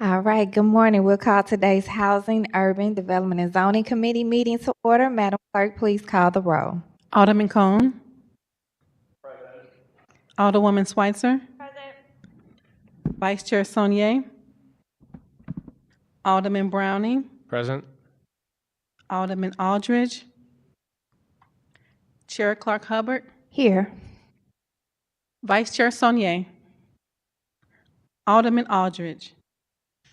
All right, good morning. We'll call today's Housing, Urban Development and Zoning Committee meeting to order. Madam Clerk, please call the roll. Alderman Cone. Alderwoman Schweitzer. Vice Chair Sonier. Alderman Browning. Present. Alderman Aldridge. Chair Clark Hubbard. Here. Vice Chair Sonier. Alderman Aldridge.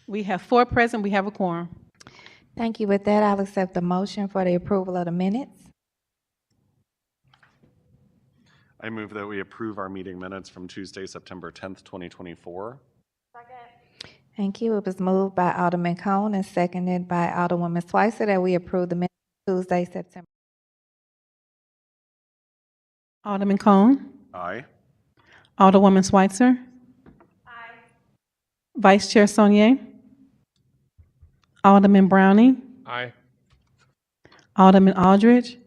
We have 4 present. We have a quorum. Thank you. With that, I'll accept the motion for the approval of the minutes. I move that we approve our meeting minutes from Tuesday, September 10th, 2024. Thank you. It was moved by Alderman Cone and seconded by Alderwoman Schweitzer that we approve the minutes Tuesday, September. Alderman Cone. Aye. Alderwoman Schweitzer. Aye. Vice Chair Sonier. Alderman Browning. Aye. Alderman Aldridge.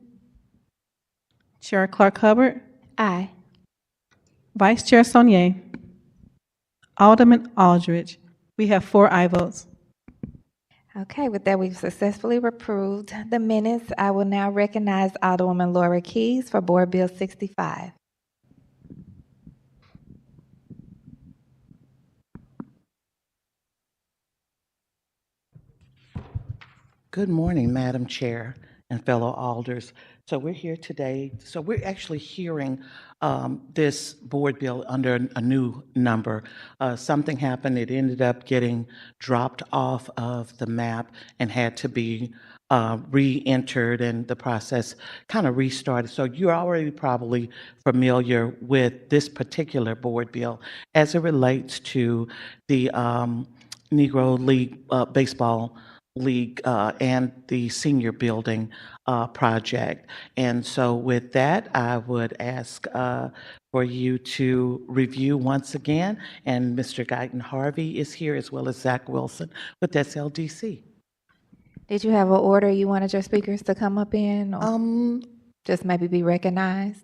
Chair Clark Hubbard. Aye. Vice Chair Sonier. Alderman Aldridge. We have 4 aye votes. Okay, with that, we've successfully approved the minutes. I will now recognize Alderwoman Laura Keys for Board Bill 65. Good morning, Madam Chair and fellow alders. So we're here today. So we're actually hearing this board bill under a new number. Something happened. It ended up getting dropped off of the map and had to be re-entered, and the process kind of restarted. So you're already probably familiar with this particular board bill as it relates to the Negro League Baseball League and the senior building project. And so with that, I would ask for you to review once again. And Mr. Guyton Harvey is here, as well as Zach Wilson with SLDC. Did you have an order you wanted your speakers to come up in, or just maybe be recognized?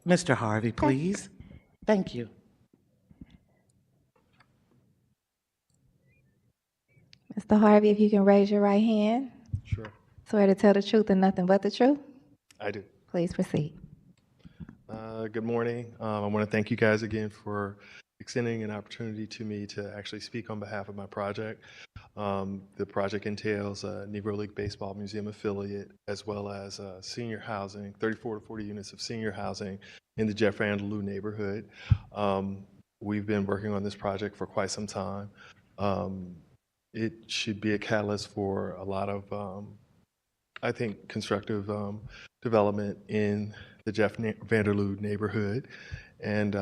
Mr. Harvey, please. Thank you. Mr. Harvey, if you can raise your right hand. Sure. Swear to tell the truth and nothing but the truth. I do. Please proceed. Good morning. I want to thank you guys again for extending an opportunity to me to actually speak on behalf of my project. The project entails a Negro League Baseball Museum affiliate, as well as senior housing, 34 to 40 units of senior housing in the Jeff Vanderloo neighborhood. We've been working on this project for quite some time. It should be a catalyst for a lot of, I think, constructive development in the Jeff Vanderloo neighborhood. And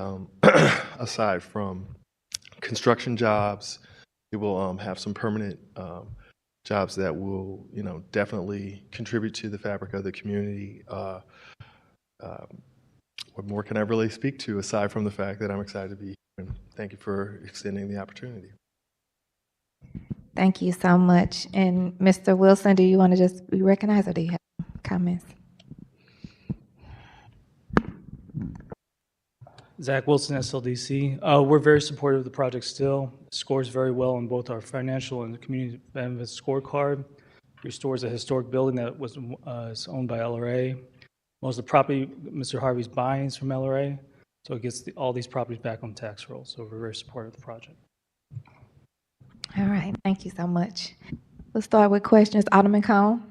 aside from construction jobs, it will have some permanent jobs that will, definitely contribute to the fabric of the community. What more can I really speak to aside from the fact that I'm excited to be here? And thank you for extending the opportunity. Thank you so much. And Mr. Wilson, do you want to just be recognized, or do you have comments? Zach Wilson, SLDC. We're very supportive of the project still. It scores very well on both our financial and the community benefit scorecard. Restores a historic building that was is owned by LRA. Most of the property Mr. Harvey's buying is from LRA, so it gets all these properties back on tax rolls. So we're very supportive of the project. All right, thank you so much. We'll start with questions. Alderman Cone.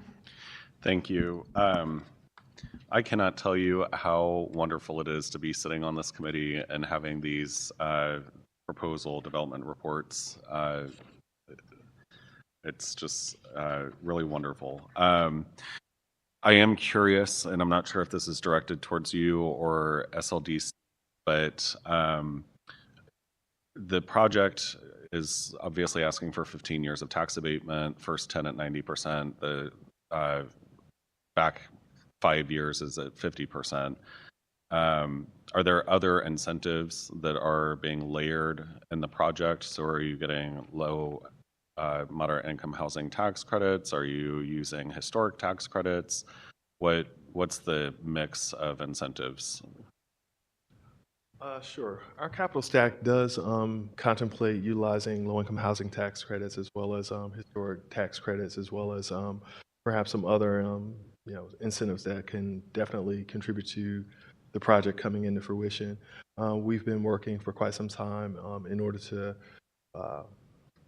Thank you. I cannot tell you how wonderful it is to be sitting on this committee and having these proposal development reports. It's just really wonderful. I am curious, and I'm not sure if this is directed towards you or SLDC, but the project is obviously asking for 15 years of tax abatement, first 10 at 90%, the back 5 years is at 50%. Are there other incentives that are being layered in the project? So are you getting low, moderate income housing tax credits? Are you using historic tax credits? What's the mix of incentives? Sure. Our capital stack does contemplate utilizing low-income housing tax credits as well as historic tax credits, as well as perhaps some other incentives that can definitely contribute to the project coming into fruition. We've been working for quite some time in order to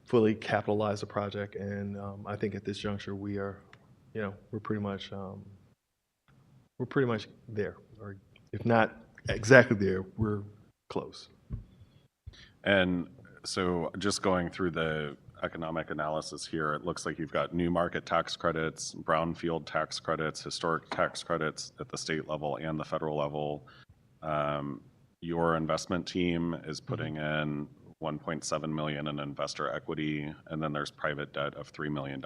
fully capitalize the project, and I think at this juncture we're pretty much there, or if not exactly there, we're close. And so just going through the economic analysis here, it looks like you've got new market tax credits, brownfield tax credits, historic tax credits at the state level and the federal level. Your investment team is putting in $1.7 million in investor equity, and then there's private debt of $3 million.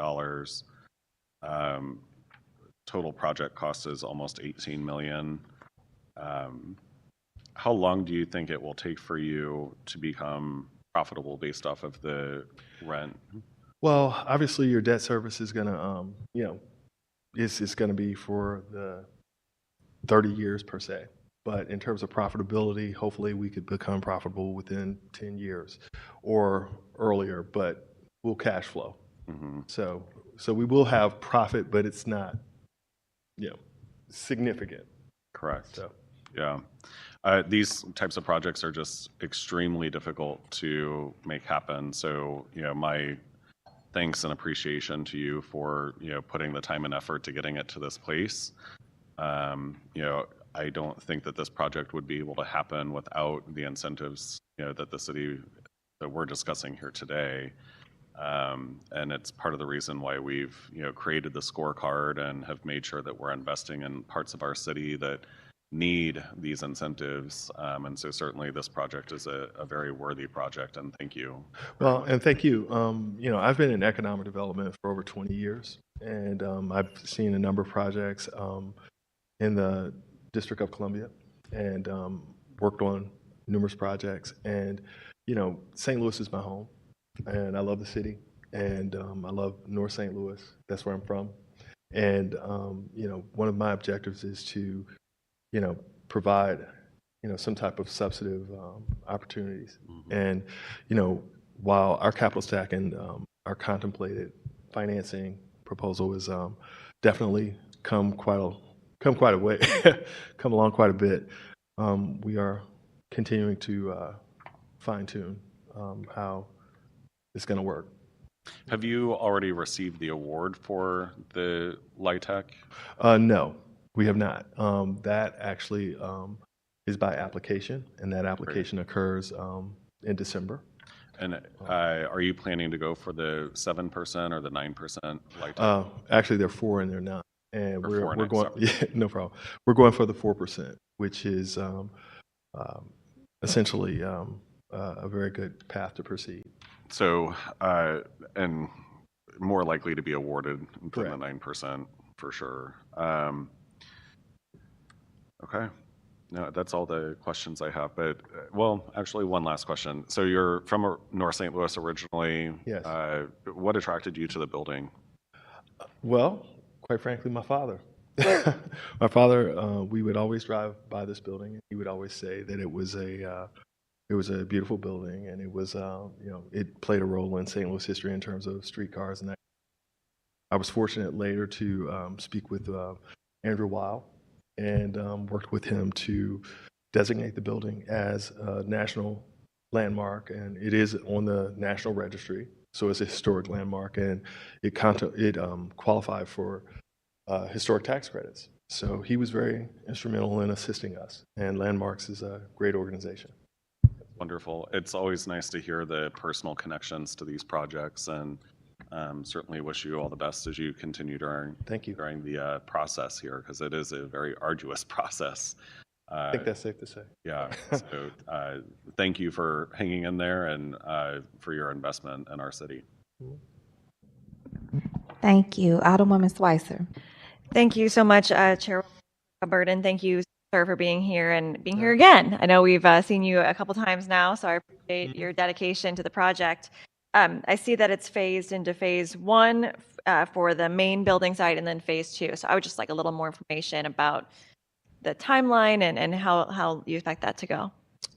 Total project cost is almost $18 million. How long do you think it will take for you to become profitable based off of the rent? Well, obviously, your debt service is going to, it's going to be for the 30 years per se. But in terms of profitability, hopefully we could become profitable within 10 years or earlier, but we'll cash flow. So we will have profit, but it's not, significant. Correct. So. Yeah. These types of projects are just extremely difficult to make happen. So, my thanks and appreciation to you for, putting the time and effort to getting it to this place. I don't think that this project would be able to happen without the incentives, that the city that we're discussing here today. And it's part of the reason why we've, created the scorecard and have made sure that we're investing in parts of our city that need these incentives. And so certainly this project is a very worthy project, and thank you. Well, and thank you. I've been in economic development for over 20 years, and I've seen a number of projects in the District of Columbia, and worked on numerous projects. And, St. Louis is my home, and I love the city, and I love North St. Louis. That's where I'm from. And, one of my objectives is to, provide, some type of substantive opportunities. And, while our capital stack and our contemplated financing proposal is definitely come quite a way, come along quite a bit, we are continuing to fine tune how it's going to work. Have you already received the award for the LIHTC? No, we have not. That actually is by application, and that application occurs in December. And are you planning to go for the 7% or the 9% LIHTC? Actually, there are 4 and they're 9. And Or we're 4 going, sorry. yeah, no problem. We're going for the 4%, which is essentially a very good path to proceed. So, and more likely to be awarded than Correct. the 9% for sure. Okay. No, that's all the questions I have. But, well, actually, one last question. So you're from North St. Louis originally. Yes. What attracted you to the building? Well, quite frankly, my father. My father, we would always drive by this building, and he would always say that it was a beautiful building, and it was, it played a role in St. Louis history in terms of streetcars. And I was fortunate later to speak with Andrew Weil, and worked with him to designate the building as a national landmark, and it is on the National Registry, so it's a historic landmark, and it qualified for historic tax credits. So he was very instrumental in assisting us, and Landmarks is a great organization. Wonderful. It's always nice to hear the personal connections to these projects, and certainly wish you all the best as you continue Thank you. during the process here, because it is a very arduous process. I think that's safe to say. Yeah. So thank you for hanging in there and for your investment in our city. Thank you. Alderwoman Schweitzer. Thank you so much, Chair Burden. Thank you, sir, for being here and being here again. I know we've seen you a couple times now, so I appreciate your dedication to the project. I see that it's phased into phase 1 for the main building site and then phase 2. So I would just like a little more information about the timeline and how you expect that to go.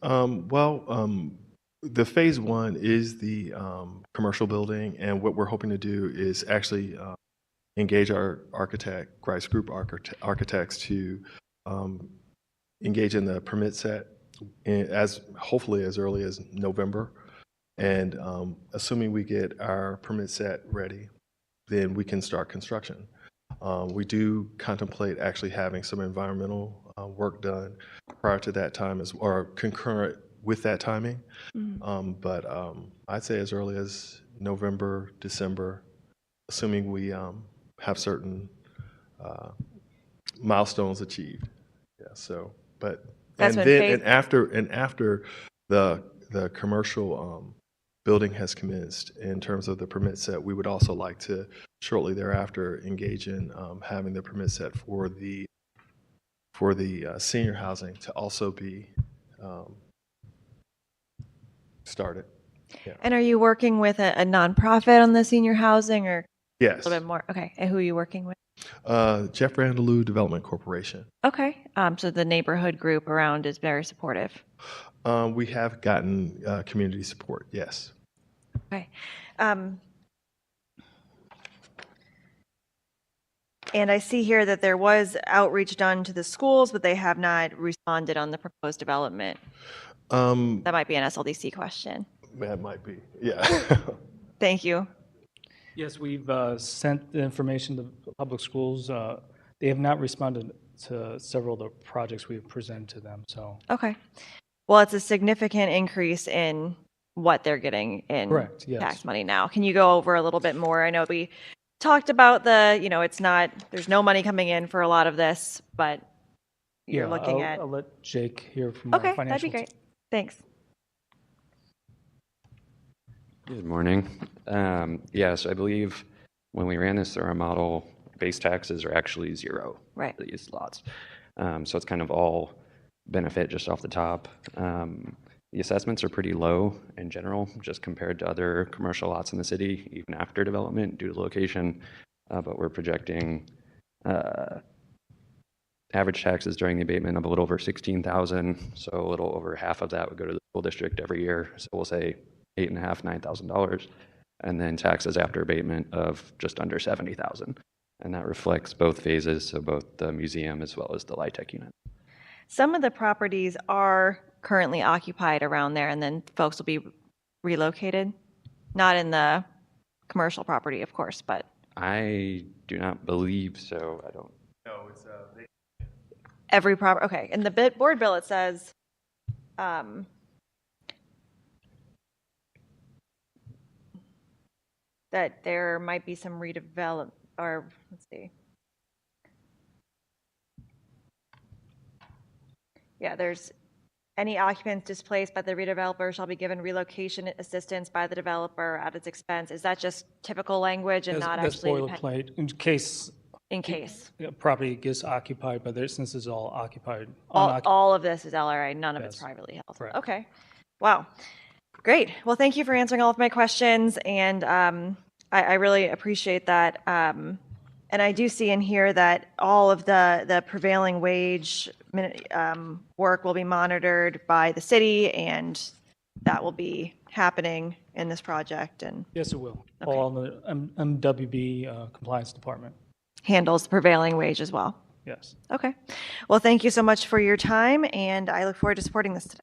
The phase one is the commercial building, and what we're hoping to do is actually engage our architect, Grice Group Architects, to engage in the permit set hopefully as early as November. And assuming we get our permit set ready, then we can start construction. We do contemplate actually having some environmental work done prior to that time, or concurrent with that timing. But I'd say as early as November, December, assuming we have certain milestones achieved. Yeah. So, but That's and when then phase- and after the commercial building has commenced in terms of the permit set, we would also like to shortly thereafter engage in having the permit set for the senior housing to also be started. Yeah. And are you working with a nonprofit on the senior housing, or a Yes. little bit more? Okay. And who are you working with? Jeff Randalou Development Corporation. Okay. So the neighborhood group around is very supportive. We have gotten community support. Yes. Okay. And I see here that there was outreach done to the schools, but they have not responded on the proposed development. That might be an SLDC question. That might be. Yeah. Thank you. Yes, we've sent the information to public schools. They have not responded to several of the projects we've presented to them, so. Okay. Well, it's a significant increase in what they're getting in Correct, yes. tax money now. Can you go over a little bit more? I know we talked about it's not, there's no money coming in for a lot of this, but you're Yeah, looking at. I'll let Jake hear from our Okay, financial. that'd be great. Thanks. Good morning. Yes, I believe when we ran this through our model, base taxes are actually zero Right. for these lots. So it's kind of all benefit just off the top. The assessments are pretty low in general, just compared to other commercial lots in the city, even after development due to location. But we're projecting average taxes during the abatement of a little over 16,000. So a little over half of that would go to the school district every year. So we'll say $8,500, $9,000, and then taxes after abatement of just under 70,000. And that reflects both phases, so both the museum as well as the LIHTC unit. Some of the properties are currently occupied around there, and then folks will be relocated. Not in the commercial property, of course, but I do not believe so. I don't. No, it's every property. Okay. In the board bill, it says, that there might be some redevelop, or let's see. Yeah, there's any occupants displaced by the redeveloper shall be given relocation assistance by the developer at its expense. Is that just typical language and not That's actually boilerplate, in case in case? property gets occupied, but since it's all occupied. All of this is LRA, none of it's Yes. privately held. Correct. Okay. Wow. Great. Well, thank you for answering all of my questions, and I really appreciate that. And I do see in here that all of the prevailing wage work will be monitored by the city, and that will be happening in this project and Yes, it will. Okay. All in the MWB compliance department. handles the prevailing wage as well. Yes. Okay. Well, thank you so much for your time, and I look forward to supporting this today.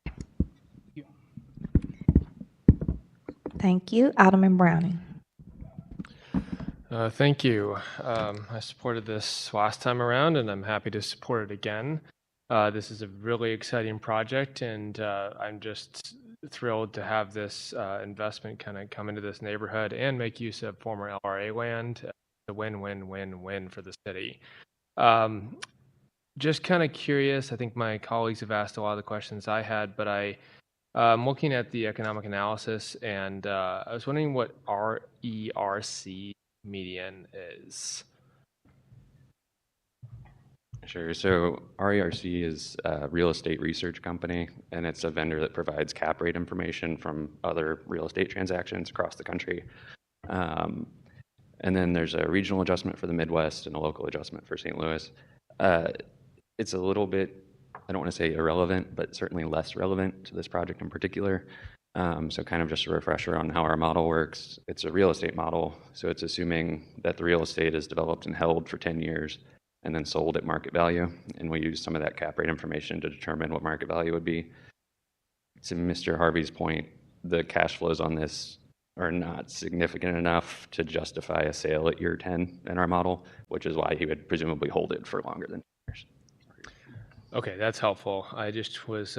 Thank you. Alderman Browning. Thank you. I supported this last time around, and I'm happy to support it again. This is a really exciting project, and I'm just thrilled to have this investment kind of come into this neighborhood and make use of former LRA land. A win-win-win-win for the city. Just kind of curious, I think my colleagues have asked a lot of the questions I had, but I'm looking at the economic analysis, and I was wondering what RERC median is. Sure. So RERC is a real estate research company, and it's a vendor that provides cap rate information from other real estate transactions across the country. And then there's a regional adjustment for the Midwest and a local adjustment for St. Louis. It's a little bit I don't want to say irrelevant, but certainly less relevant to this project in particular. So kind of just a refresher on how our model works. It's a real estate model, so it's assuming that the real estate is developed and held for 10 years and then sold at market value. And we use some of that cap rate information to determine what market value would be. To Mr. Harvey's point, the cash flows on this are not significant enough to justify a sale at year 10 in our model, which is why he would presumably hold it for longer than 10 years. Okay, that's helpful. I just was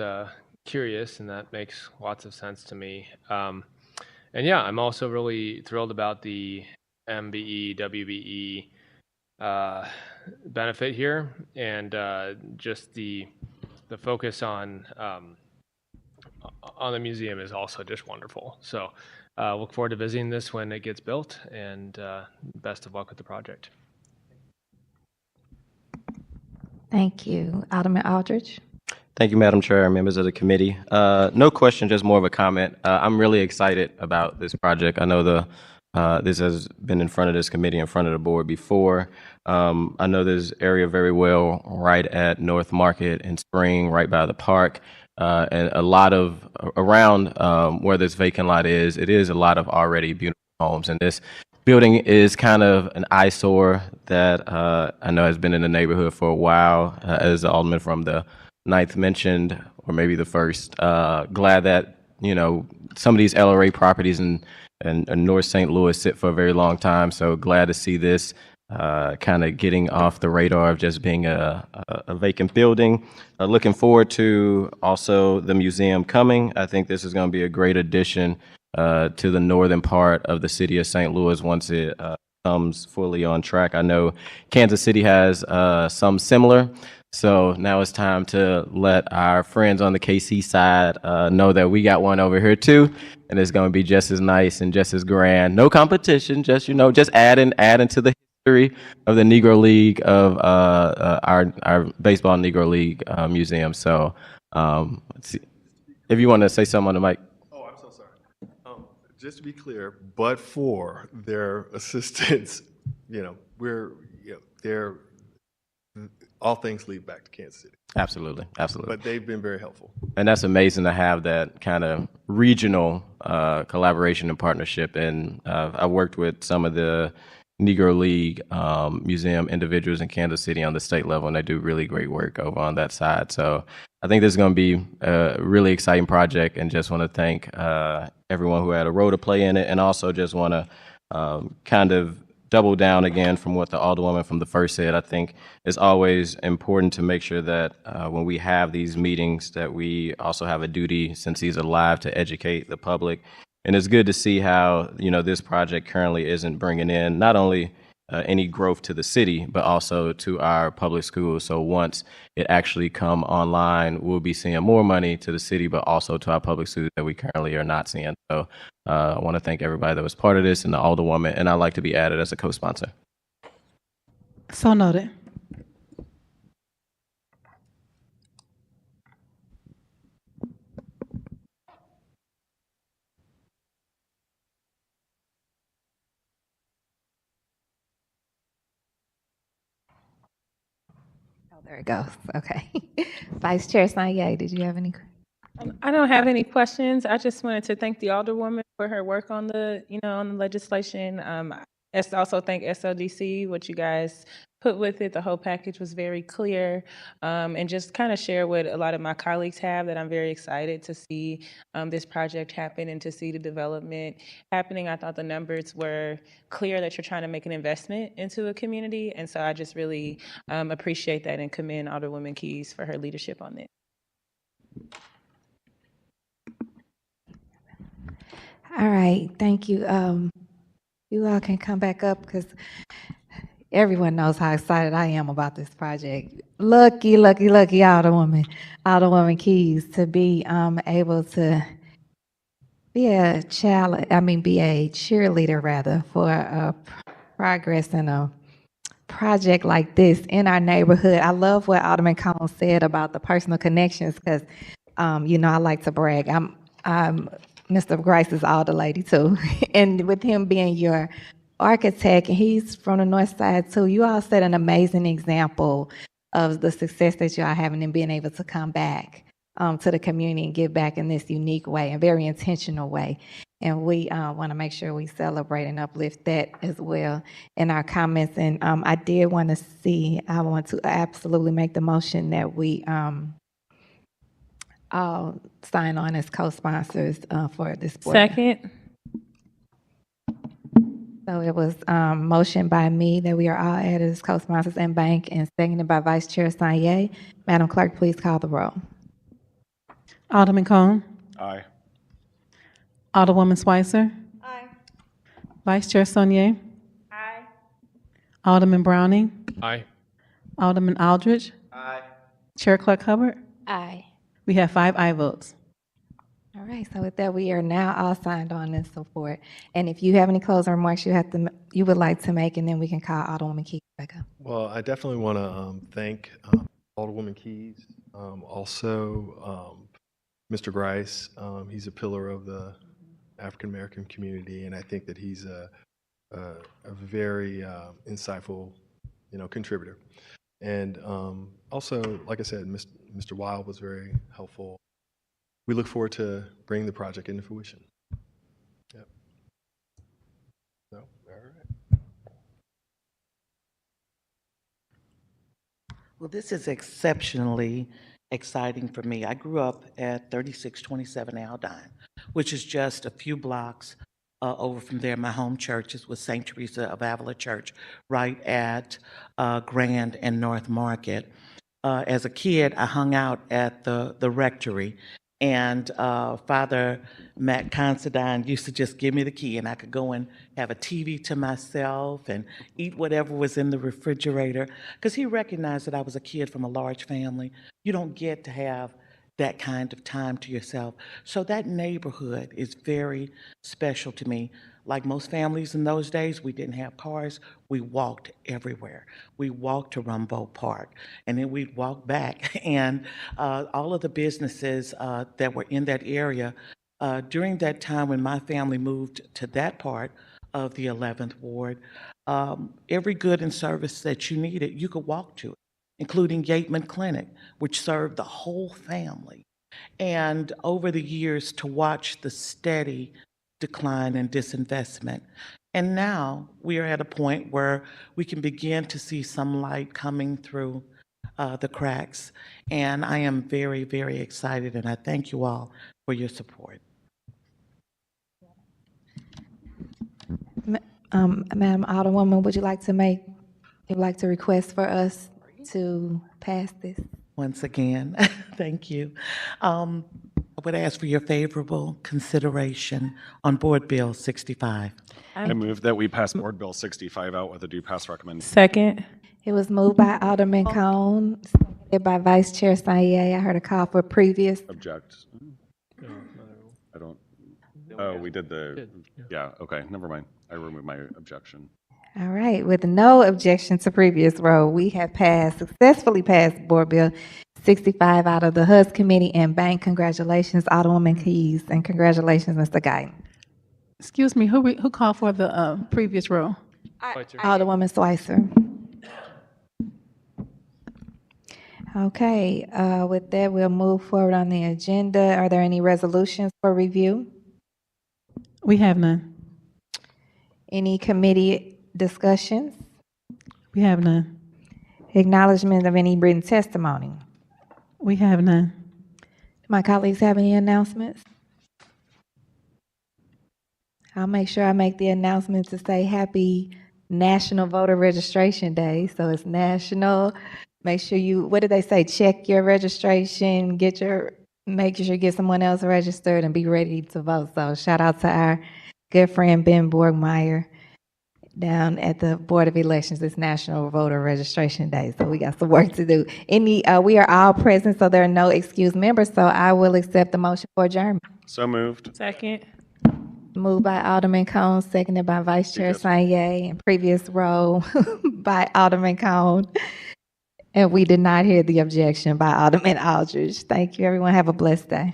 curious, and that makes lots of sense to me. And yeah, I'm also really thrilled about the MBE, WBE benefit here, and just the focus on the museum is also just wonderful. So look forward to visiting this when it gets built, and best of luck with the project. Thank you. Alderman Aldridge. Thank you, Madam Chair and members of the committee. No question, just more of a comment. I'm really excited about this project. I know this has been in front of this committee, in front of the board before. I know this area very well, right at North Market and Spring, right by the park. And a lot of around where this vacant lot is, it is a lot of already beautiful homes. And this building is kind of an eyesore that I know has been in the neighborhood for a while, as the alderman from the 9th mentioned, or maybe the 1st. Glad that, you know, some of these LRA properties in North St. Louis sit for a very long time. So glad to see this kind of getting off the radar of just being a vacant building. Looking forward to also the museum coming. I think this is going to be a great addition to the northern part of the city of St. Louis once it comes fully on track. I know Kansas City has some similar. So now it's time to let our friends on the KC side know that we got one over here too, and it's going to be just as nice and just as grand. No competition, just, you know, just adding to the history of the Negro League, of our baseball Negro League museum. So let's see. If you want to say something on the mic. Oh, I'm so sorry. Just to be clear, but for their assistance, they're all things lead back to Kansas City. Absolutely. But they've been very helpful. And that's amazing to have that kind of regional collaboration and partnership. And I worked with some of the Negro League museum individuals in Kansas City on the state level, and they do really great work over on that side. So I think this is going to be a really exciting project, and just want to thank everyone who had a role to play in it, and also just want to kind of double down again from what the alderwoman from the 1st said. I think it's always important to make sure that when we have these meetings that we also have a duty, since he's alive, to educate the public. And it's good to see how, you know, this project currently isn't bringing in not only any growth to the city, but also to our public schools. So once it actually come online, we'll be seeing more money to the city, but also to our public schools that we currently are not seeing. So I want to thank everybody that was part of this, and the alderwoman, and I'd like to be added as a co-sponsor. So noted. There it goes. Okay. Vice Chair Sanye, did you have any? I don't have any questions. I just wanted to thank the Alderwoman for her work on the, on the legislation. I also thank SLDC, what you guys put with it. The whole package was very clear, and just kind of share what a lot of my colleagues have, that I'm very excited to see this project happen and to see the development happening. I thought the numbers were clear that you're trying to make an investment into a community, and so I just really appreciate that and commend Alderwoman Keys for her leadership on this. All right, thank you. You all can come back up, because everyone knows how excited I am about this project. Lucky Alderwoman Keys, to be able to be a cheerleader rather, for a progress in a project like this in our neighborhood. I love what Alderman Collins said about the personal connections, because I like to brag. I'm Mr. Grice's older lady too, and with him being your architect, and he's from the north side too, you all set an amazing example of the success that y'all having and being able to come back to the community and give back in this unique way, a very intentional way. And we want to make sure we celebrate and uplift that as well in our comments. And I want to absolutely make the motion that we all sign on as co-sponsors for this board. Second. So it was motion by me that we are all added as co-sponsors and bank, and seconded by Vice Chair Sanye. Madam Clerk, please call the roll. Alderman Cone. Aye. Alderwoman Schweitzer. Aye. Vice Chair Sonier. Aye. Alderman Browning. Aye. Alderman Aldridge. Aye. Chair Clark Hubbard. Aye. We have 5 aye votes. All right, so with that, we are now all signed on and so forth. And if you have any closing remarks you would like to make, and then we can call Alderwoman Keys back up. Well, I definitely want to thank Alderwoman Keys, also Mr. Grice. He's a pillar of the African American community, and I think that he's a very insightful, contributor. And also, like I said, Mr. Wild was very helpful. We look forward to bringing the project into fruition. Yep. So, all right. Well, this is exceptionally exciting for me. I grew up at 3627 Aldine, which is just a few blocks over from there. My home church is with St. Teresa of Avila Church, right at Grand and North Market. As a kid, I hung out at the rectory, and Father Matt Considine used to just give me the key, and I could go and have a TV to myself and eat whatever was in the refrigerator, because he recognized that I was a kid from a large family. You don't get to have that kind of time to yourself. So that neighborhood is very special to me. Like most families in those days, we didn't have cars. We walked everywhere. We walked to Rumbold Park, and then we'd walk back. And all of the businesses that were in that area, during that time when my family moved to that part of the 11th Ward, every good and service that you needed, you could walk to it, including Yateman Clinic, which served the whole family. And over the years, to watch the steady decline and disinvestment. And now we are at a point where we can begin to see some light coming through the cracks. And I am very, very excited, and I thank you all for your support. Madam Alderwoman, would you like to request for us to pass this? Once again, thank you. I would ask for your favorable consideration on Board Bill 65. I move that we pass Board Bill 65 out with a due pass recommendation. Second. It was moved by Alderman Cone, seconded by Vice Chair Sanye. I heard a call for previous. Object. I don't. Oh, we did yeah, okay, never mind. I removed my objection. All right, with no objection to previous roll, we have successfully passed Board Bill 65 out of the HUS Committee and Bank. Congratulations, Alderwoman Keys, and congratulations, Mr. Guyton. Excuse me, who called for the previous roll? Alderwoman Schweitzer. Okay, with that, we'll move forward on the agenda. Are there any resolutions for review? We have none. Any committee discussions? We have none. Acknowledgement of any written testimony? We have none. Do my colleagues have any announcements? I'll make sure I make the announcement to say happy National Voter Registration Day. So it's national. Make sure what did they say? Check your registration, make sure you get someone else registered and be ready to vote. So shout out to our good friend Ben Borgmeyer down at the Board of Elections. It's National Voter Registration Day, so we got some work to do. We are all present, so there are no excused members, so I will accept the motion for adjournment. So moved. Second. Moved by Alderman Cone, seconded by Vice Chair Sanye, and previous roll by Alderman Cone. And we did not hear the objection by Alderman Aldridge. Thank you, everyone. Have a blessed day.